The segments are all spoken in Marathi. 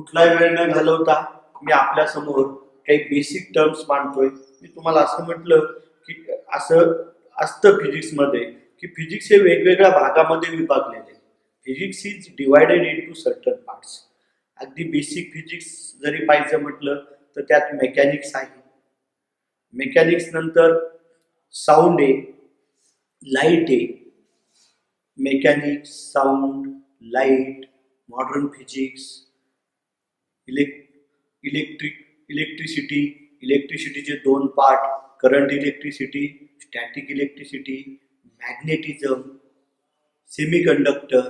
कुठलाही वेळ न घालवता मी आपल्या समोर काही बेसिक टर्म्स मांडतोय. मी तुम्हाला असं म्हटलं की असं असतं फिजिक्समध्ये की फिजिक्स हे वेगवेगळ्या भागामध्ये विभागलेले. Physics is divided into certain parts. अगदी बेसिक फिजिक्स जरी पाहिजे म्हटलं तर त्यात मेकॅनिक्स आहे. मेकॅनिक्स नंतर साऊंड आहे, लाईट आहे. Mechanics, sound, light, modern physics, इलेक्ट्रिसिटीचे दोन part, current electricity, static electricity, magnetism, semiconductor,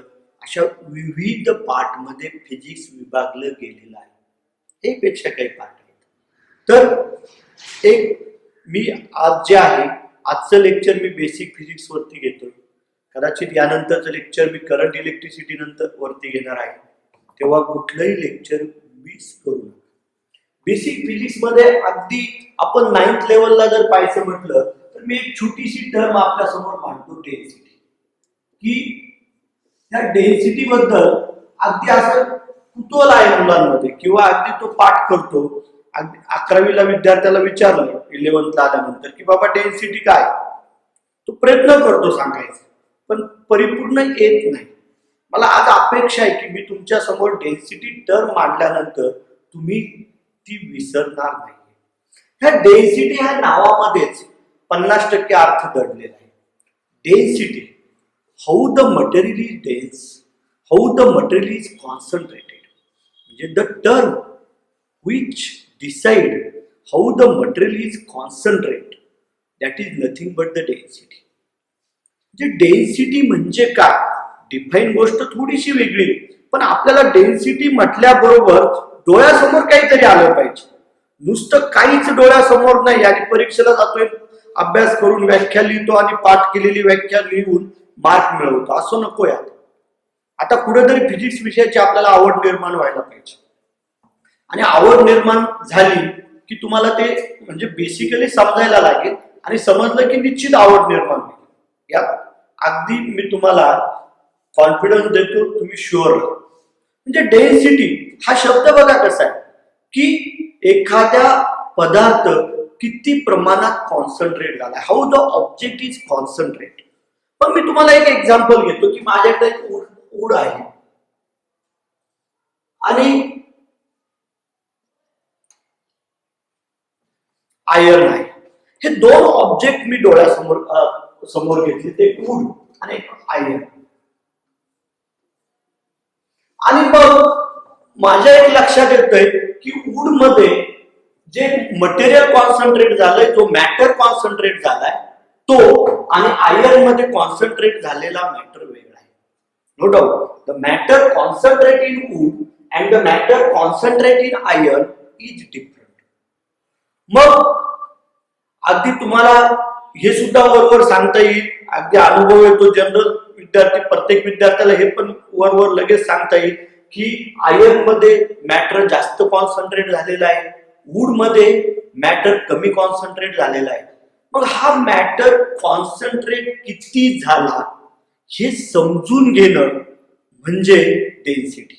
अशा विविध पार्टमध्ये फिजिक्स विभागलं गेलेलं आहे. एक पेक्षा काही पार्ट आहेत. तर एक मी आज जे आहे आजचं लेक्चर मी बेसिक फिजिक्स वरती घेतोय. कदाचित यानंतरचं लेक्चर मी करंट इलेक्ट्रिसिटी नंतर वरती घेणार आहे. तेव्हा कुठलंही लेक्चर मिस करू नका. बेसिक फिजिक्स मध्ये अगदी आपण 9th लेवलला जर पाहायचं म्हटलं तर मी एक छोटीशी टर्म आपल्या समोर मांडतो, डेन्सिटी. की त्या डेन्सिटी बद्दल अगदी असं कुतूहल आहे मुलांमध्ये किंवा अगदी तो पाठ करतो. अगदी 11वीला विद्यार्थ्याला विचारलं 11th आल्यानंतर की बाबा डेन्सिटी काय, तो प्रयत्न करतो सांगायचा पण परिपूर्ण येत नाही. मला आज अपेक्षा आहे की मी तुमच्या समोर डेन्सिटी टर्म मांडल्यानंतर तुम्ही ती विसरणार नाही. ह्या डेन्सिटी ह्या नावामध्येच 50% अर्थ दडलेला आहे. Density, how the material is dense, how the material is concentrated. म्हणजे the term which decide how the material is concentrated, that is nothing but the density. जे डेन्सिटी म्हणजे काय, डिफाईन गोष्ट थोडीशी वेगळी, पण आपल्याला डेन्सिटी म्हटल्याबरोबर डोळ्यासमोर काहीतरी आलं पाहिजे. नुसतं काहीच डोळ्यासमोर नाही आणि परीक्षेला जातोय, अभ्यास करून व्याख्या लिहितो आणि पाठ केलेली व्याख्या लिहून मार्क मिळवतो, असं नको यात. आता कुठेतरी फिजिक्स विषयाची आपल्याला आवड निर्माण व्हायला पाहिजे. आणि आवड निर्माण झाली की तुम्हाला ते म्हणजे बेसिकली समजायला लागेल आणि समजलं की निश्चित आवड निर्माण होईल. यात अगदी मी तुम्हाला कॉन्फिडन्स देतो, तुम्ही शुअर राहा. म्हणजे डेन्सिटी हा शब्द बघा कसा आहे की एखाद्या पदार्थ किती प्रमाणात कॉन्सन्ट्रेट झाला, how the object is concentrate. पण मी तुम्हाला एक एक्झाम्पल घेतो की माझ्याकडे एक उड आहे आणि आयर्न आहे. हे दोन ऑब्जेक्ट मी डोळ्यासमोर घेतले, ते वूड आणि आयर्न. आणि मग माझ्या एक लक्षात येतंय की वूड मध्ये जे मटेरियल कॉन्सन्ट्रेट झालंय, जो मॅटर कॉन्सन्ट्रेट झालाय तो, आणि आयर्न मध्ये कॉन्सन्ट्रेट झालेला मॅटर वेगळा आहे. No doubt the matter concentrate in wood and the matter concentrate in iron is different. मग अगदी तुम्हाला हे सुद्धा वरवर सांगता येईल, अगदी अनुभव येतो जनरल विद्यार्थी, प्रत्येक विद्यार्थ्याला हे पण वरवर लगेच सांगता येईल की आयर्न मध्ये मॅटर जास्त कॉन्सन्ट्रेट झालेला आहे, वूड मध्ये मॅटर कमी कॉन्सन्ट्रेट झालेला आहे. मग हा मॅटर कॉन्सन्ट्रेट किती झाला हे समजून घेणं म्हणजे डेन्सिटी.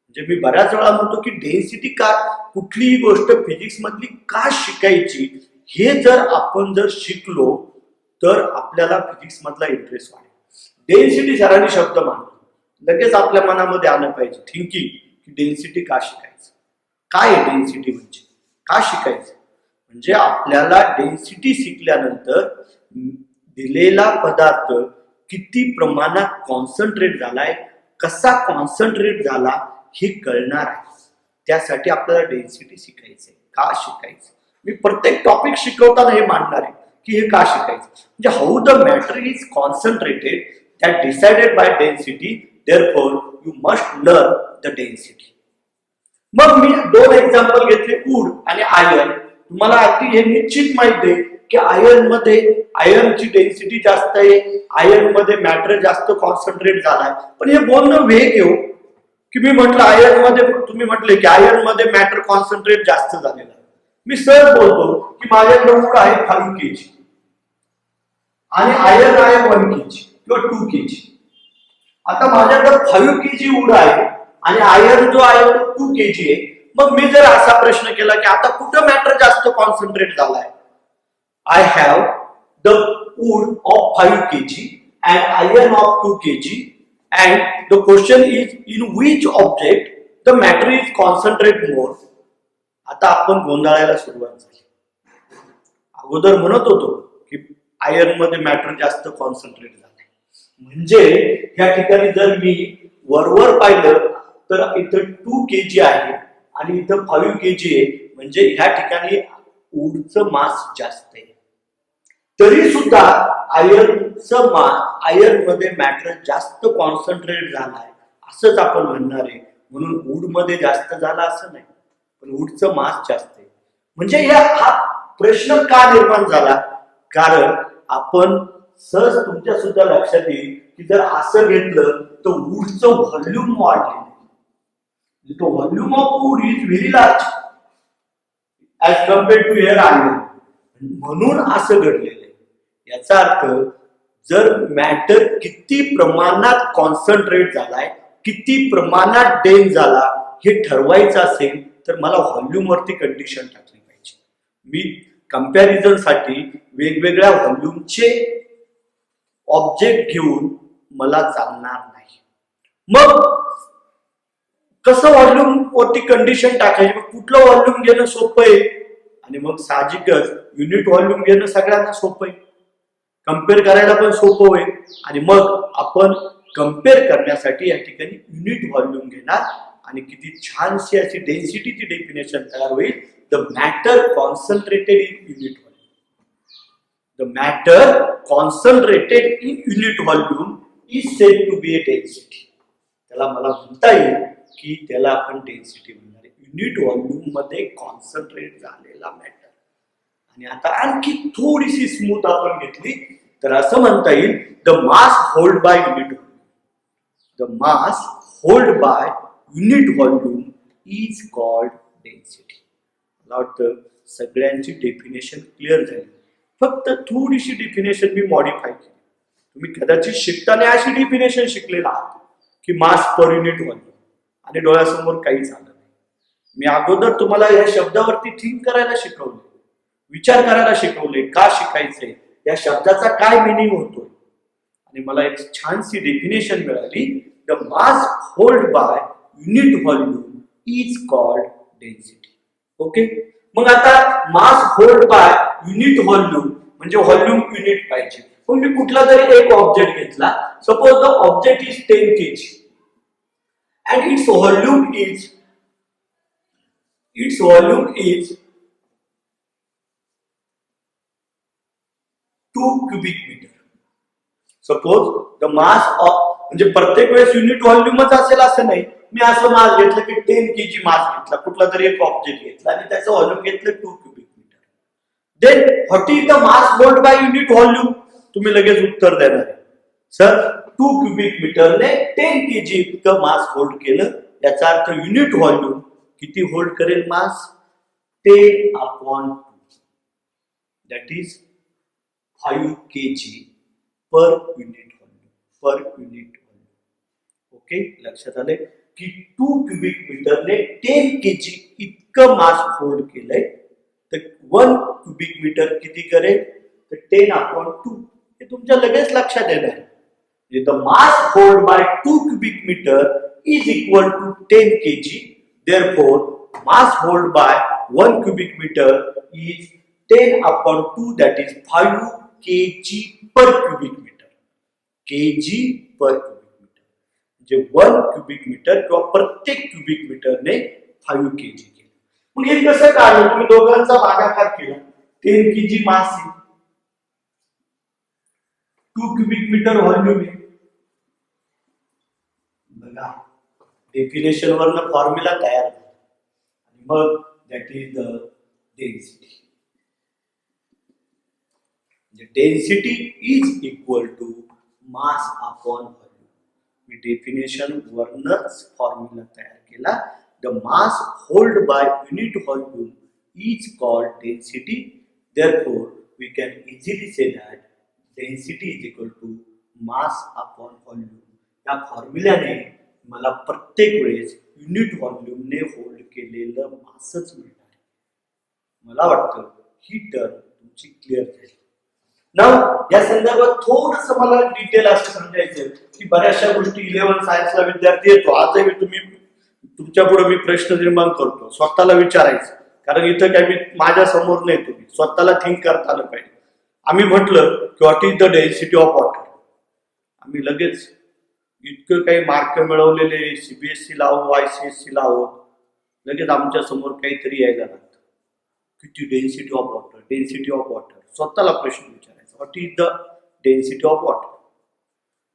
म्हणजे मी बऱ्याच वेळा म्हणतो की डेन्सिटी का, कुठलीही गोष्ट फिजिक्स मधली का शिकायची, हे जर आपण शिकलो तर आपल्याला फिजिक्स मधला इंटरेस्ट वाढेल. डेन्सिटी सरांनी शब्द मांडला, लगेच आपल्या मनामध्ये आलं पाहिजे थिंकिंग की डेन्सिटी का शिकायचं, काय आहे डेन्सिटी म्हणजे, का शिकायचं. म्हणजे आपल्याला डेन्सिटी शिकल्यानंतर दिलेला पदार्थ किती प्रमाणात कॉन्सन्ट्रेट झालाय, कसा कॉन्सन्ट्रेट झाला हे कळणार आहे. त्यासाठी आपल्याला डेन्सिटी शिकायचंय. का शिकायचं, मी प्रत्येक टॉपिक शिकवताना हे मांडणार आहे की हे का शिकायचं. म्हणजे how the matter is concentrated that decided by density, therefore you must learn the density. मग मी दोन एक्झाम्पल घेतले, वूड आणि आयर्न. तुम्हाला अगदी हे निश्चित माहिती आहे की आयर्नची डेन्सिटी जास्त आहे, आयर्न मध्ये मॅटर जास्त कॉन्सन्ट्रेट झालाय. पण हे बोलणं वेग येऊ की मी म्हटलं आयर्न मध्ये, तुम्ही म्हटले की आयर्न मध्ये मॅटर कॉन्सन्ट्रेट जास्त झालेलं आहे. मी सहज बोलतो की माझ्याकडे वूड आहे 5 kg आणि आयर्न आहे 1 kg किंवा 2 kg. आता माझ्याकडे 5 kg वूड आहे आणि आयर्न जो आहे तो 2 kg आहे. मग मी जर असा प्रश्न केला की आता कुठं मॅटर जास्त कॉन्सन्ट्रेट झालाय, I have the wood of 5 kg and iron of 2 kg, and the question is in which object the matter is concentrate more. आता आपण गोंधळायला सुरुवात झाली. अगोदर म्हणत होतो की आयर्न मध्ये मॅटर जास्त कॉन्सन्ट्रेट झालाय, म्हणजे या ठिकाणी जर मी वरवर पाहिलं तर इथं 2 kg आहे आणि इथं 5 kg आहे, म्हणजे ह्या ठिकाणी वूडचं मास जास्त आहे. तरी सुद्धा आयर्नचं आयर्न मध्ये मॅटर जास्त कॉन्सन्ट्रेट झालाय असंच आपण म्हणणार आहे. म्हणून वूड मध्ये जास्त झाला असं नाही, पण वूडचं मास जास्त आहे. म्हणजे हा प्रश्न का निर्माण झाला, कारण आपण सहज तुमच्या सुद्धा लक्षात येईल की जर असं घेतलं तर वूडचं व्हॉल्यूम वाढलेलं, तो volume of wood is very large as compared to air iron, म्हणून असं घडलेलं आहे. याचा अर्थ जर मॅटर किती प्रमाणात कॉन्सन्ट्रेट झालाय, किती प्रमाणात डेन्स झाला हे ठरवायचं असेल तर मला व्हॉल्यूम वरती कंडिशन टाकली पाहिजे. मी कंपॅरिझन साठी वेगवेगळ्या व्हॉल्यूमचे ऑब्जेक्ट घेऊन मला चालणार नाही. मग कसं व्हॉल्यूम वरती कंडिशन टाकायची, कुठलं व्हॉल्यूम घेणं सोपं आहे, आणि मग साहजिकच युनिट व्हॉल्यूम घेणं सगळ्यांना सोपं आहे, कम्पेअर करायला पण सोपं होईल. आणि मग आपण कम्पेअर करण्यासाठी या ठिकाणी युनिट व्हॉल्यूम घेणार आणि किती छानशी अशी डेन्सिटीची डेफिनेशन तयार होईल. The matter concentrated in unit volume, the matter concentrated in unit volume is said to be a density. त्याला मला म्हणता येईल की त्याला आपण डेन्सिटी म्हणणार आहे, युनिट व्हॉल्यूम मध्ये कॉन्सन्ट्रेट झालेला मॅटर. आणि आता आणखी थोडीशी स्मूथ आपण घेतली तर असं म्हणता येईल the mass hold by unit volume, the mass hold by unit volume is called density. मला वाटतं सगळ्यांची डेफिनेशन क्लिअर झाली, फक्त थोडीशी डेफिनेशन मी मॉडिफाय केली. तुम्ही कदाचित शिकताना अशी डेफिनेशन शिकलेला आहात की मास पर युनिट व्हॉल्यूम, आणि डोळ्यासमोर काहीच आलं नाही. मी अगोदर तुम्हाला या शब्दावरती थिंक करायला शिकवले, विचार करायला शिकवले, का शिकायचंय, या शब्दाचा काय मिनिंग होतोय, आणि मला एक छानशी डेफिनेशन मिळाली. The mass hold by unit volume is called density. Okay, मग आता मास होल्ड बाय युनिट व्हॉल्यूम म्हणजे व्हॉल्यूम युनिट पाहिजे. मग मी कुठला तरी एक ऑब्जेक्ट घेतला, suppose the object is 10 kg and its volume is 2 cubic meter. Suppose the mass of, म्हणजे प्रत्येक वेळेस युनिट व्हॉल्यूमच असेल असं नाही. मी असं मास घेतलं की 10 kg मास घेतला, कुठला तरी एक ऑब्जेक्ट घेतला आणि त्याचं व्हॉल्यूम घेतलं 2 cubic meter. Then what is the mass hold by unit volume, तुम्ही लगेच उत्तर देणार आहे सर 2 cubic मीटरने 10 kg इतकं मास होल्ड केलं. याचा अर्थ युनिट व्हॉल्यूम किती होल्ड करेल मास, 10/2, that is 5 kg per unit volume. Okay, लक्षात आले की 2 cubic मीटरने 10 kg इतकं मास होल्ड केलंय, तर 1 cubic मीटर किती करेल, तर 10/2. हे तुमच्या लगेच लक्षात येणार. The mass held by 2 cubic meter is equal to 10 kg. Therefore, mass held by 1 cubic meter is 10/2, that is 5 kg per cubic meter. kg per cubic meter. म्हणजे 1 cubic meter किंवा प्रत्येक cubic meter ने 5 kg केलं. मग हे कसं काढलं, तुम्ही दोघांचा भागाकार केला, 10 kg मास आहे, 2 cubic meter व्हॉल्यूम आहे. बघा, डेफिनेशन वरनं फॉर्म्युला तयार झाला, आणि मग that is the density. Density is equal to mass upon volume. मी डेफिनेशन वरनच फॉर्म्युला तयार केला. The mass hold by unit volume is called density. Therefore we can easily say that density is equal to mass upon volume. या फॉर्म्युल्याने मला प्रत्येक वेळेस युनिट व्हॉल्यूमने होल्ड केलेलं मासच मिळणार. मला वाटतं ही टर्म तुमची क्लिअर झाली. नाव या संदर्भात थोडस मला डिटेल असं समजायचं की बऱ्याचशा गोष्टी 11 सायन्सला विद्यार्थी येतो, आजही तुम्ही तुमच्या पुढे मी प्रश्न निर्माण करतो, स्वतःला विचारायचं, कारण इथं काय मी माझ्या समोर नाही, तुम्ही स्वतःला थिंक करता आलं पाहिजे. आम्ही म्हटलं की what is the density of water, आम्ही लगेच इतकं काही मार्क मिळवलेले सीबीएसई लावू ICSE लावू, लगेच आमच्या समोर काहीतरी यायला लागतं. किती density of water, density of water, स्वतःला प्रश्न विचारायचा what is the density of water.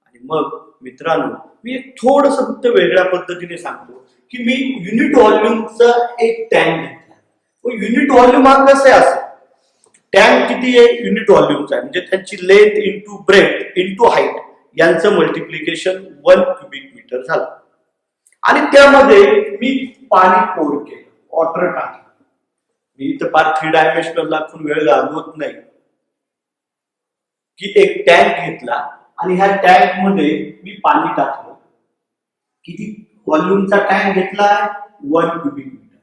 आणि मग मित्रांनो मी एक थोडस फक्त वेगळ्या पद्धतीने सांगतो की मी युनिट व्हॉल्यूमचा एक टँक घेतला. युनिट व्हॉल्यूम हा कसं आहे, असं टँक किती आहे युनिट व्हॉल्यूमचा आहे, म्हणजे त्यांची length into breadth into height यांचं मल्टिप्लिकेशन 1 क्युबिक मीटर झालं. आणि त्यामध्ये मी पाणी पोर केलं, वॉटर टाकलं. मी इथं फार 3 डायमेन्शनल दाखवून वेळ घालवत नाही की एक टँक घेतला आणि ह्या टँक मध्ये मी पाणी टाकलं. किती व्हॉल्यूमचा टँक घेतला 1 cubic metre.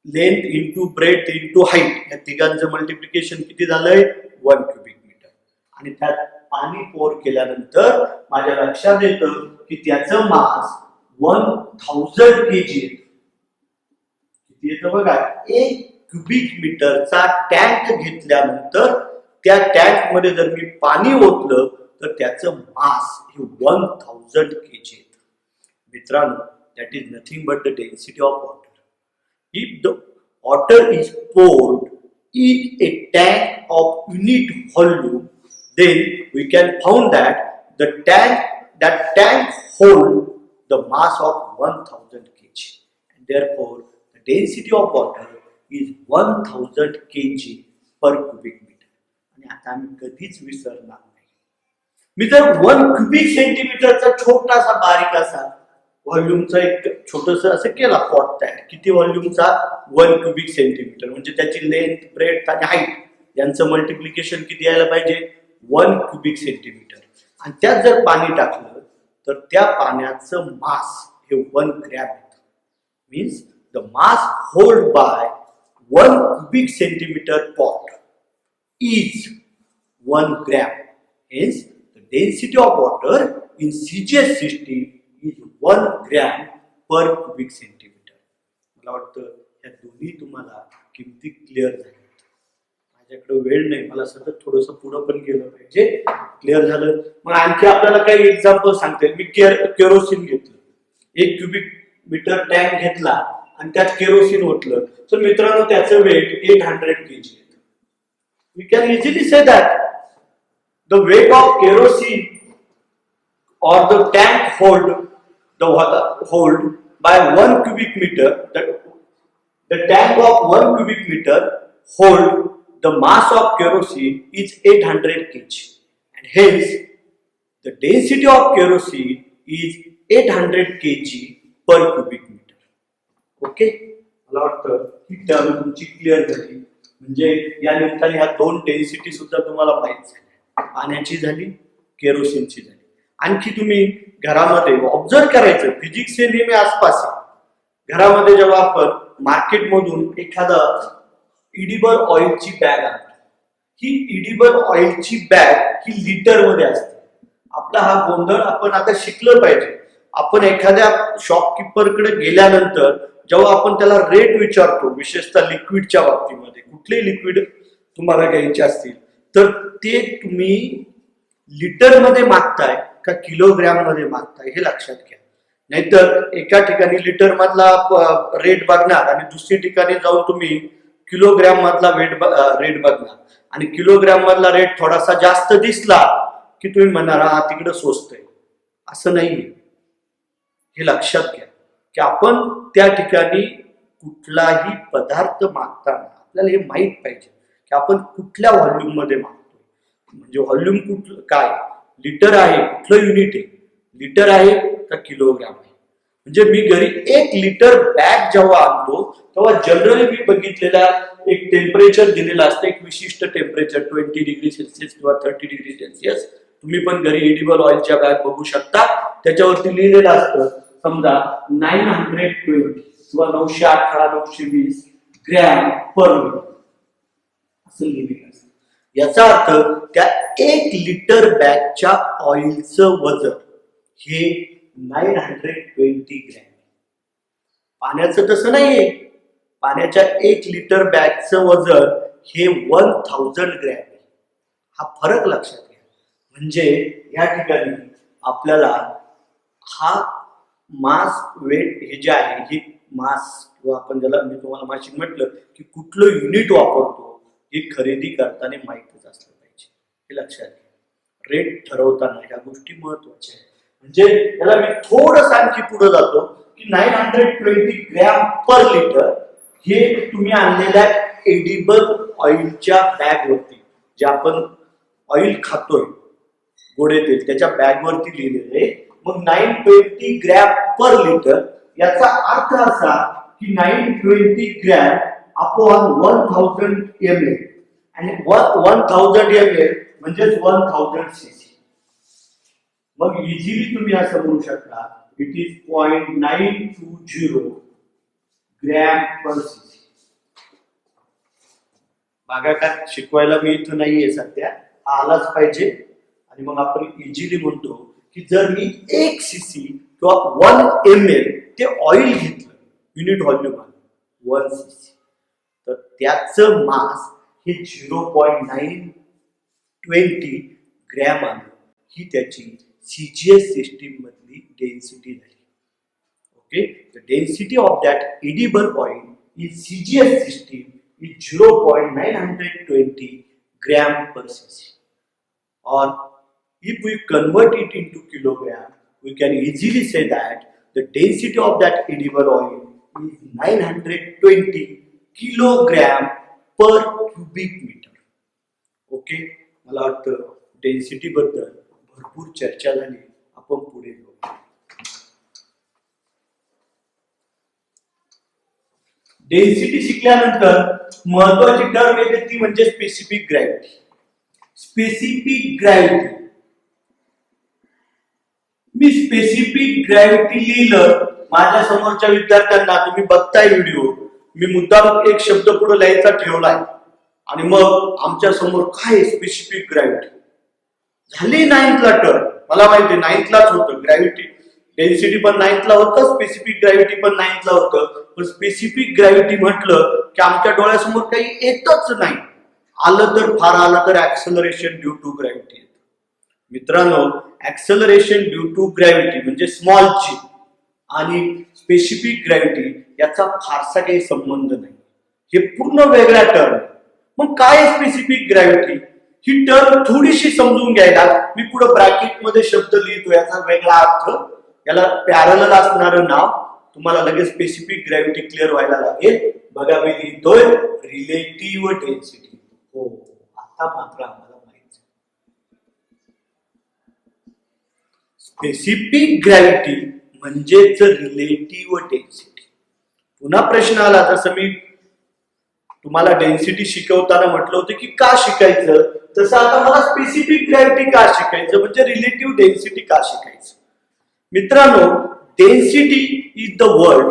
Length into breadth into height या तिघांचं मल्टिप्लिकेशन किती झालंय 1 क्युबिक मीटर. आणि त्यात पाणी पोर केल्यानंतर माझ्या लक्षात येतं की त्याचं मास 1000 kg येतं. किती येतं बघा, 1 क्युबिक मीटरचा टँक घेतल्यानंतर त्या टँक मध्ये जर मी पाणी ओतलं तर त्याचं मास हे 1000 kg येतं. मित्रांनो that is nothing but the density of water. If the water is poured in a tank of unit volume, then we can found that that tank hold the mass of 1000 kg, and therefore the density of water is 1000 kg per cubic meter. आणि आता आम्ही कधीच विसरणार नाही. मी जर 1 क्युबिक सेंटीमीटरचा छोटासा बारीक असा व्हॉल्यूमचा एक छोटस असं केला पॉट तयार, किती व्हॉल्यूमचा 1 क्युबिक सेंटीमीटर, म्हणजे त्याची लेंथ ब्रेथ आणि हाईट यांचं मल्टिप्लिकेशन किती यायला पाहिजे 1 क्युबिक सेंटीमीटर. आणि त्यात जर पाणी टाकलं तर त्या पाण्याचं मास हे 1 ग्रॅम येतं. Means the mass hold bye 1 cubic centimetre pot is 1 gram. Hence, the density of water in CGS system is 1 gram per cubic centimeter. मला वाटतं या दोन्ही तुम्हाला किमती क्लिअर झाल्या. माझ्याकडे वेळ नाही, मला सतत थोडंसं पुढं पण गेलं पाहिजे. क्लिअर झालं. मग आणखी आपल्याला काही एक्झाम्पल सांगते. मी केरोसिन घेतलं, 1 क्युबिक मीटर टँक घेतला आणि त्यात केरोसिन ओतलं, तर मित्रांनो त्याचं weight 800 kg. We can easily say that the weight of kerosene or the tank hold by 1 cubic meter. The tank of 1 cubic meter hold the mass of kerosene is 800 kg, and hence the density of kerosene is 800 kg per cubic meter. Okay, मला वाटतं ही टर्म तुमची क्लिअर झाली. म्हणजे या निमित्ताने ह्या 2 डेन्सिटी सुद्धा तुम्हाला माहित झाल्या, पाण्याची झाली, केरोसिनची झाली. आणखी तुम्ही घरामध्ये ऑब्झर्व करायचं, फिजिक्स हे नेहमी आसपास आहे. घरामध्ये जेव्हा आपण मार्केटमधून एखादा इडिबल ऑइलची बॅग आणतो, ही इडिबल ऑइलची बॅग ही लिटर मध्ये असते. आपला हा गोंधळ आपण आता शिकलं पाहिजे. आपण एखाद्या शॉपकीपरकडे गेल्यानंतर जेव्हा आपण त्याला रेट विचारतो, विशेषतः लिक्विडच्या बाबतीमध्ये, कुठले लिक्विड तुम्हाला घ्यायचे असतील तर ते तुम्ही लिटर मध्ये मागताय का किलोग्रॅम मध्ये मागताय हे लक्षात घ्या. नाहीतर एका ठिकाणी लिटर मधला रेट बघणार आणि दुसरी ठिकाणी जाऊन तुम्ही किलोग्रॅम मधला रेट बघणार आणि किलोग्रॅम मधला रेट थोडासा जास्त दिसला की तुम्ही म्हणणार हा तिकडं स्वस्त आहे. असं नाहीये, हे लक्षात घ्या की आपण त्या ठिकाणी कुठलाही पदार्थ मागताना आपल्याला हे माहित पाहिजे की आपण कुठल्या व्हॉल्यूम मध्ये मागतो. म्हणजे व्हॉल्यूम कुठलं काय, लिटर आहे, कुठलं युनिट आहे, लिटर आहे का किलोग्राम आहे. म्हणजे मी घरी 1 लिटर बॅग जेव्हा आणतो तेव्हा जनरली मी बघितलेला एक टेम्परेचर दिलेलं असतं, एक विशिष्ट टेम्परेचर 20 डिग्री सेल्सिअस किंवा 30 डिग्री सेल्सिअस. तुम्ही पण घरी एडिबल ऑइलच्या बॅग बघू शकता, त्याच्यावरती लिहिलेलं असतं समजा 920 किंवा 918 920 ग्रॅम पर लिटर असं लिहिलेलं असतं. याचा अर्थ त्या 1 लिटर बॅगच्या ऑइलचं वजन हे 920 ग्रॅम. पाण्याचं तसं नाहीये. पाण्याच्या 1 लिटर बॅगचं वजन हे 1000 ग्रॅम. हा फरक लक्षात घ्या. म्हणजे या ठिकाणी आपल्याला हा मास वेट हे जे आहे हे मास किंवा आपण ज्याला मी तुम्हाला मासिक म्हटलं की कुठलं युनिट वापरतो हे खरेदी करताना माहीतच असलं पाहिजे. हे लक्षात घ्या. रेट ठरवताना ह्या गोष्टी महत्वाच्या आहेत. म्हणजे त्याला मी थोडंसं आणखी पुढे जातो की 920 ग्रॅम पर लिटर हे तुम्ही आणलेल्या एडिबल ऑइलच्या बॅग वरती जे आपण ऑइल खातोय गोडे तेल त्याच्या बॅग वरती लिहिलेलं आहे. मग 920 ग्रॅम पर लिटर याचा अर्थ असा की 920 ग्रॅम अपॉन 1000 ml आणि 1000 ml म्हणजे 1000 cc. मग इझिली तुम्ही असं म्हणू शकता it is 0.920 gram per cc. भागाकार शिकवायला मी इथं नाहीये सध्या, हा आलाच पाहिजे. आणि मग आपण इझिली म्हणतो की जर मी 1 cc किंवा 1 ml ते ऑइल घेतलं युनिट व्हॉल्यूम 1 cc तर त्याचं मास हे 0.920 ग्रॅम आलं. ही त्याची CGS सिस्टीम मधली डेन्सिटी झाली. Okay, the density of that edible oil in CGS system is 0.920 gram per cc. Or if we convert it into kilogram, we can easily say that the density of that edible oil is 920 kilogram per cubic meter. Okay, मला वाटतं डेन्सिटी बद्दल भरपूर चर्चा झाली. आपण पुढे जाऊ. डेन्सिटी शिकल्यानंतर महत्वाची टर्म येते ती म्हणजे स्पेसिफिक ग्रॅव्हिटी. स्पेसिफिक ग्रॅव्हिटी मी स्पेसिफिक ग्रॅव्हिटी लिहिलं माझ्या समोरच्या विद्यार्थ्यांना तुम्ही बघताय व्हिडिओ मी मुद्दाम एक शब्द पुढे लिहायचा ठेवलाय आणि मग आमच्या समोर काय स्पेसिफिक ग्रॅव्हिटी झाली 9th ला टर्म. मला माहिती 9th लाच होतं ग्रॅव्हिटी डेन्सिटी पण 9th ला होतं स्पेसिफिक ग्रॅव्हिटी पण 9th ला होतं. पण स्पेसिफिक ग्रॅव्हिटी म्हटलं की आमच्या डोळ्यासमोर काही येतच नाही. आलं तर फार आलं तर ऍक्सेलरेशन ड्यू टू ग्रॅव्हिटी. मित्रांनो ऍक्सेलरेशन ड्यू टू ग्रॅव्हिटी म्हणजे स्मॉल जी आणि स्पेसिफिक ग्रॅव्हिटी याचा फारसा काही संबंध नाही. हे पूर्ण वेगळ्या टर्म. मग काय स्पेसिफिक ग्रॅव्हिटी ही टर्म थोडीशी समजून घ्यायला मी पुढे ब्रॅकेट मध्ये शब्द लिहितो याचा वेगळा अर्थ याला पॅरलल असणारं नाव तुम्हाला लगेच स्पेसिफिक ग्रॅव्हिटी क्लिअर व्हायला लागेल. बघा मी लिहितोय रिलेटिव्ह डेन्सिटी. हो आता मात्र आम्हाला माहिती स्पेसिफिक ग्रॅव्हिटी म्हणजेच रिलेटिव्ह डेन्सिटी. पुन्हा प्रश्न आला जसं मी तुम्हाला डेन्सिटी शिकवताना म्हटलं होतं की का शिकायचं तसं आता मला स्पेसिफिक ग्रॅव्हिटी का शिकायचं म्हणजे रिलेटिव्ह डेन्सिटी का शिकायचं. मित्रांनो density is the word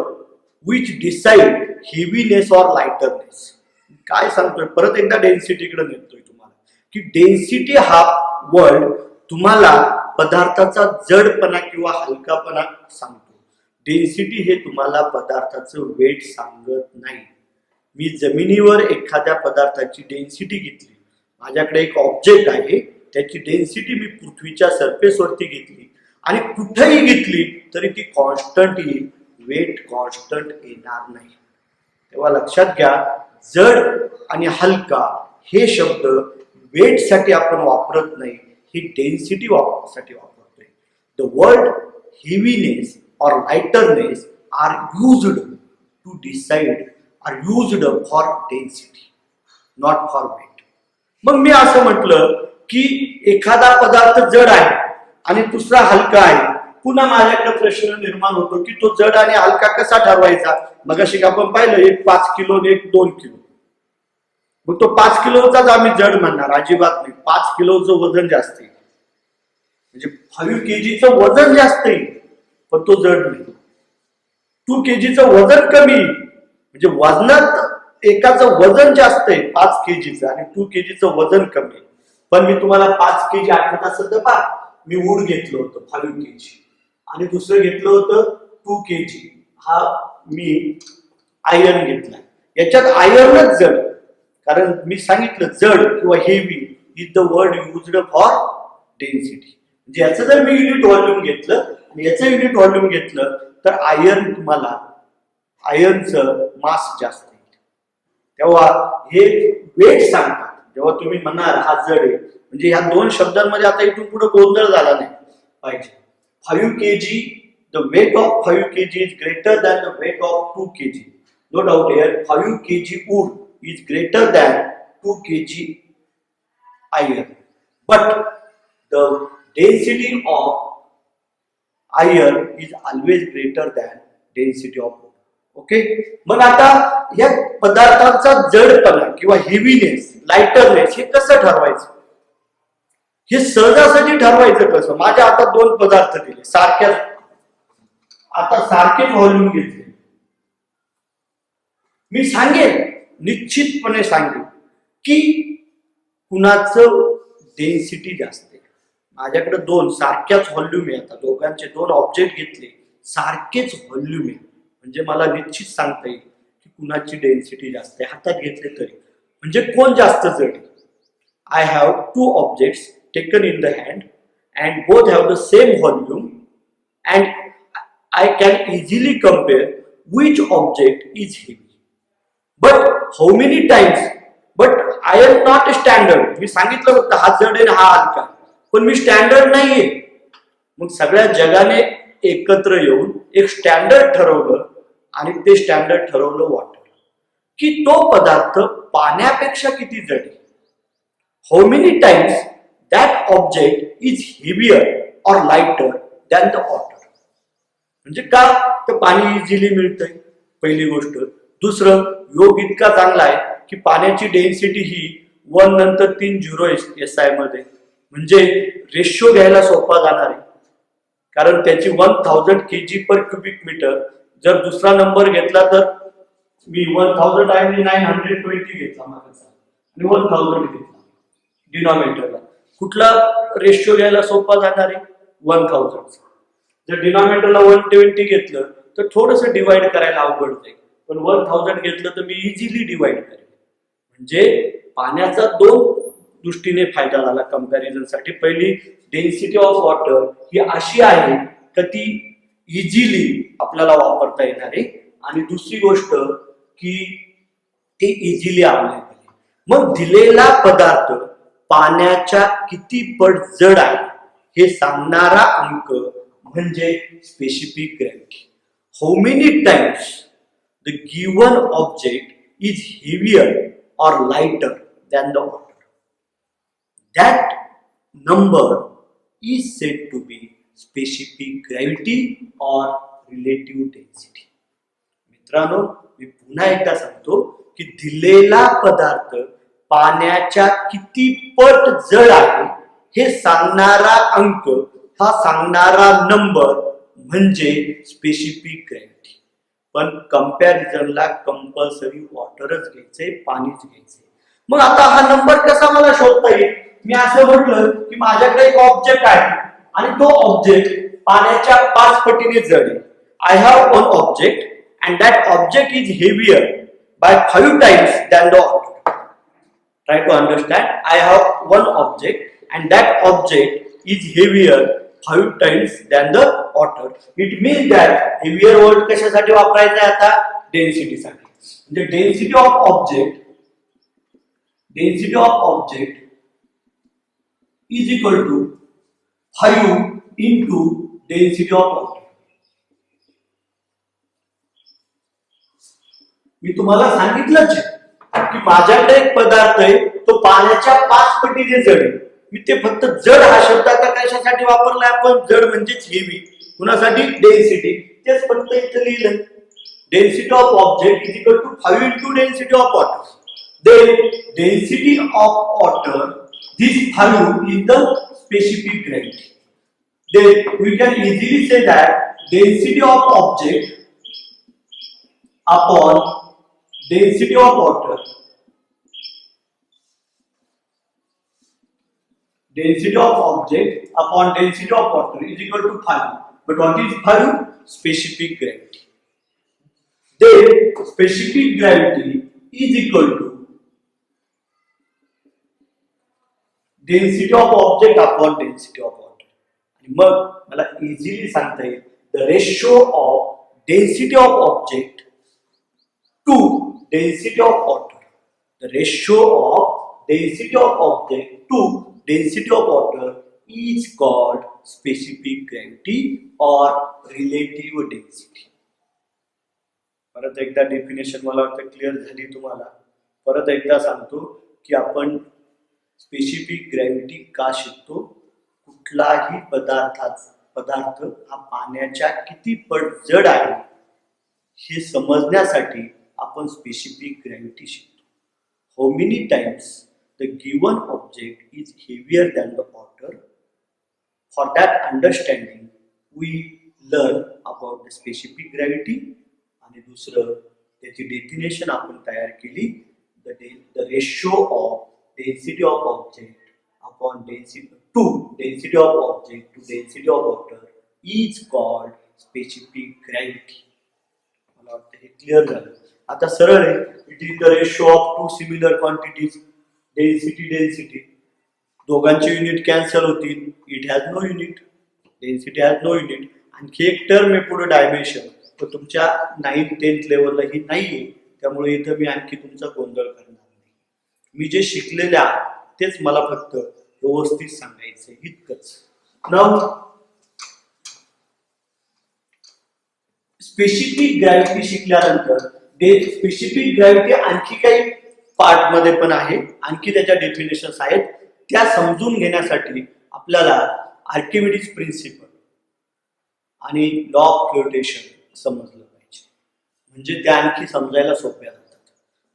which decide heaviness or lighterness. काय सांगतोय परत एकदा डेन्सिटीकडे नेतोय तुम्हाला की डेन्सिटी हा वर्ड तुम्हाला पदार्थाचा जडपणा किंवा हलकापणा सांगतो. डेन्सिटी हे तुम्हाला पदार्थाचं वेट सांगत नाही. मी जमिनीवर एखाद्या पदार्थाची डेन्सिटी घेतली माझ्याकडे एक ऑब्जेक्ट आहे त्याची डेन्सिटी मी पृथ्वीच्या सरफेस वरती घेतली आणि कुठेही घेतली तरी ती कॉन्स्टंट येईल वेट कॉन्स्टंट येणार नाही. तेव्हा लक्षात घ्या जड आणि हलका हे शब्द वेट साठी आपण वापरत नाही ही डेन्सिटी साठी वापरतोय. द वर्ड हेवीनेस और lighterness are used to decide are used for density not for weight. मग मी असं म्हटलं की एखादा पदार्थ जड आहे आणि दुसरा हलका आहे. पुन्हा माझ्याकडे प्रश्न निर्माण होतो की तो जड आणि हलका कसा ठरवायचा. मगाशी आपण पाहिलं एक 5 किलो आणि एक 2 किलो. मग तो 5 किलोचाच आम्ही जड म्हणणार अजिबात नाही. 5 किलोचं वजन जास्त आहे. म्हणजे 5 kgचं वजन जास्त येईल पण तो जड नाही. 2 kgचं वजन कमी येईल म्हणजे वजनात एकाचं वजन जास्त आहे 5 kgचं आणि 2 kgचं वजन कमी आहे. पण मी तुम्हाला 5 kg आठवत असेल तर पहा, मी वूड घेतलं होतं 5 kg आणि दुसरं घेतलं होतं 2 kg. हा मी आयर्न घेतला. याच्यात आयर्नच जड, कारण मी सांगितलं जड किंवा heavy is the word used for density. म्हणजे याचं जर मी युनिट व्हॉल्यूम घेतलं आणि याचं युनिट व्हॉल्यूम घेतलं तर आयर्न तुम्हाला आयर्नचं मास जास्त येईल. तेव्हा हे वेट सांगतात. जेव्हा तुम्ही म्हणाल हा जड आहे म्हणजे ह्या दोन शब्दांमध्ये आता इथून पुढे गोंधळ झाला नाही पाहिजे. 5 kg, the weight of 5 kg is greater than the weight of 2 kg. No doubt here, 5 kg wood is greater than 2 kg iron. But the density of iron is always greater than density of wood. Okay. मग आता या पदार्थांचा जडपणा किंवा हेवीनेस, लाइटरनेस हे कसं ठरवायचं? हे सहजासहजी ठरवायचं कसं? माझ्या हातात दोन पदार्थ दिले सारख्या, आता सारखेच व्हॉल्यूम घेतले. मी सांगेन, निश्चितपणे सांगेन की कुणाचं डेन्सिटी जास्त आहे. माझ्याकडे दोन सारख्याच व्हॉल्यूम आहे. आता दोघांचे दोन ऑब्जेक्ट घेतले, सारखेच व्हॉल्यूम आहे म्हणजे मला निश्चित सांगता येईल की कुणाची डेन्सिटी जास्त आहे. हातात घेतले तरी म्हणजे कोण जास्त जड आहे. I have 2 objects taken in the hand and both have the same volume and I can easily compare which object is heavy. But how many times? But I am not standard. मी सांगितलं फक्त हा जड आहे हा हलका, पण मी स्टँडर्ड नाहीये. मग सगळ्या जगाने एकत्र येऊन एक स्टँडर्ड ठरवलं आणि ते स्टँडर्ड ठरवलं वॉटर, की तो पदार्थ पाण्यापेक्षा किती जड आहे. How many times that object is heavier or lighter than the water. म्हणजे का तर पाणी इझिली मिळतंय पहिली गोष्ट. दुसरं, योग इतका चांगला आहे की पाण्याची डेन्सिटी ही 1 नंतर 3 झिरो SI मध्ये, म्हणजे रेशो घ्यायला सोपा जाणार आहे. कारण त्याची 1000 kg पर क्युबिक मीटर. जर दुसरा नंबर घेतला तर मी 1000 आणि 920 घेतला मागाचा आणि 1000 घेतला डिनॉमिनेटरला. कुठला रेशिओ घ्यायला सोपा जाणार आहे? 1000. जर डिनॉमिनेटरला 120 घेतलं तर थोडंसं डिवाइड करायला अवघड जाईल, पण 1000 घेतलं तर मी इझिली डिवाइड करेन. म्हणजे पाण्याचा दोन दृष्टीने फायदा झाला कंपॅरिझनसाठी. पहिली, डेन्सिटी ऑफ वॉटर ही अशी आहे की ती इझिली आपल्याला वापरता येणार आहे, आणि दुसरी गोष्ट की ती इझिली अवेलेबल आहे. मग दिलेला पदार्थ पाण्याच्या किती पट जड आहे हे सांगणारा अंक म्हणजे specific gravity. How many times the given object is heavier और lighter than the water, that number is said to be specific gravity और रिलेटिव्ह डेन्सिटी. मित्रांनो, मी पुन्हा एकदा सांगतो की दिलेला पदार्थ पाण्याच्या किती पट जड आहे हे सांगणारा अंक, हा सांगणारा नंबर म्हणजे स्पेसिफिक ग्रॅव्हिटी. पण कंपॅरिझनला कंपल्सरी वॉटरच घ्यायचंय, पाणीच घ्यायचंय. मग आता हा नंबर कसा मला शोधता येईल? मी असं म्हटलं की माझ्याकडे एक ऑब्जेक्ट आहे आणि तो ऑब्जेक्ट पाण्याच्या 5 पटीने जड आहे. I have one object and that object is heavier by 5 times than the water. Try to understand. I have one object and that object is heavier 5 times than the water. It means that heavier word कशासाठी वापरायचा आहे आता? डेन्सिटी साठी. म्हणजे density of object is equal to 5 into density of water. मी तुम्हाला सांगितलंच की माझ्याकडे एक पदार्थ आहे, तो पाण्याच्या 5 पटीने जड आहे. मी ते फक्त जड हा शब्द आता कशासाठी वापरलाय आपण? जड म्हणजेच हेवी. कुणासाठी? डेन्सिटी. तेच फक्त इथे लिहिलं. Density of object is equal to 5 into density of water. Then density of water, this 5 is the specific gravity. then we can easily say that density of object upon density of water, density of object upon density of water is equal to phi. But what is phi? Specific gravity. Then specific gravity is equal to density of object upon density of water. आणि मग मला इझिली सांगता येईल the ratio of density of object to density of water. The ratio of density of object to density of water is called specific gravity or relative density. परत एकदा डेफिनेशन मला वाटतं क्लिअर झाली तुम्हाला. परत एकदा सांगतो की आपण स्पेसिफिक ग्रॅव्हिटी का शिकतो. कुठलाही पदार्थ हा पाण्याच्या किती पट जड आहे हे समजण्यासाठी आपण स्पेसिफिक ग्रॅव्हिटी शिकतो. How many times the given object is heavier than the water. For that understanding we learn about the specific gravity. आणि दुसरं त्याची डेफिनेशन आपण तयार केली. The ratio of density of object upon density of object to density of water is called specific gravity. मला वाटतं हे क्लिअर झालं. आता सरळ आहे. It is the ratio of two similar quantities. Density दोघांचे युनिट कॅन्सल होतील. It has no unit. Density has no unit. आणखी एक टर्म आहे पुढे डायमेन्शन. तर तुमच्या 9th-10th लेवलला ही नाहीये. त्यामुळे इथं मी आणखी तुमचा गोंधळ करणार नाही. मी जे शिकलेले आहे तेच मला फक्त व्यवस्थित सांगायचं इतकंच. नाउ स्पेसिफिक ग्रॅव्हिटी शिकल्यानंतर स्पेसिफिक ग्रॅव्हिटी आणखी काही पार्ट मध्ये पण आहे. आणखी त्याच्या डेफिनेशन्स आहेत. त्या समजून घेण्यासाठी आपल्याला आर्किमिडीज प्रिन्सिपल आणि लॉ ऑफ फ्लोटेशन समजलं पाहिजे. म्हणजे त्या आणखी समजायला सोप्या जातात.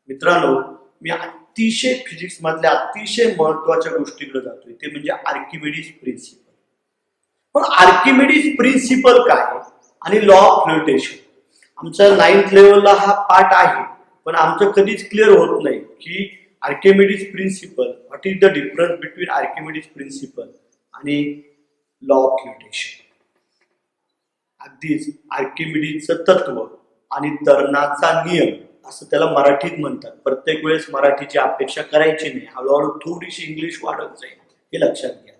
मित्रांनो, मी अतिशय फिजिक्स मधल्या अतिशय महत्वाच्या गोष्टीकडे जातोय. ते म्हणजे आर्किमिडीज प्रिन्सिपल. पण आर्किमिडीज प्रिन्सिपल काय आणि लॉ ऑफ फ्लोटेशन आमच्या 9th लेवलला हा पार्ट आहे. पण आमचं कधीच क्लिअर होत नाही की Archimedes principle, what is the difference between Archimedes principle आणि लॉ ऑफ फ्लोटेशन. अगदीच आर्किमिडीजचं तत्व आणि तरणाचा नियम असं त्याला मराठीत म्हणतात. प्रत्येक वेळेस मराठीची अपेक्षा करायची नाही. हळूहळू थोडीशी इंग्लिश वाढत जाईल हे लक्षात घ्या.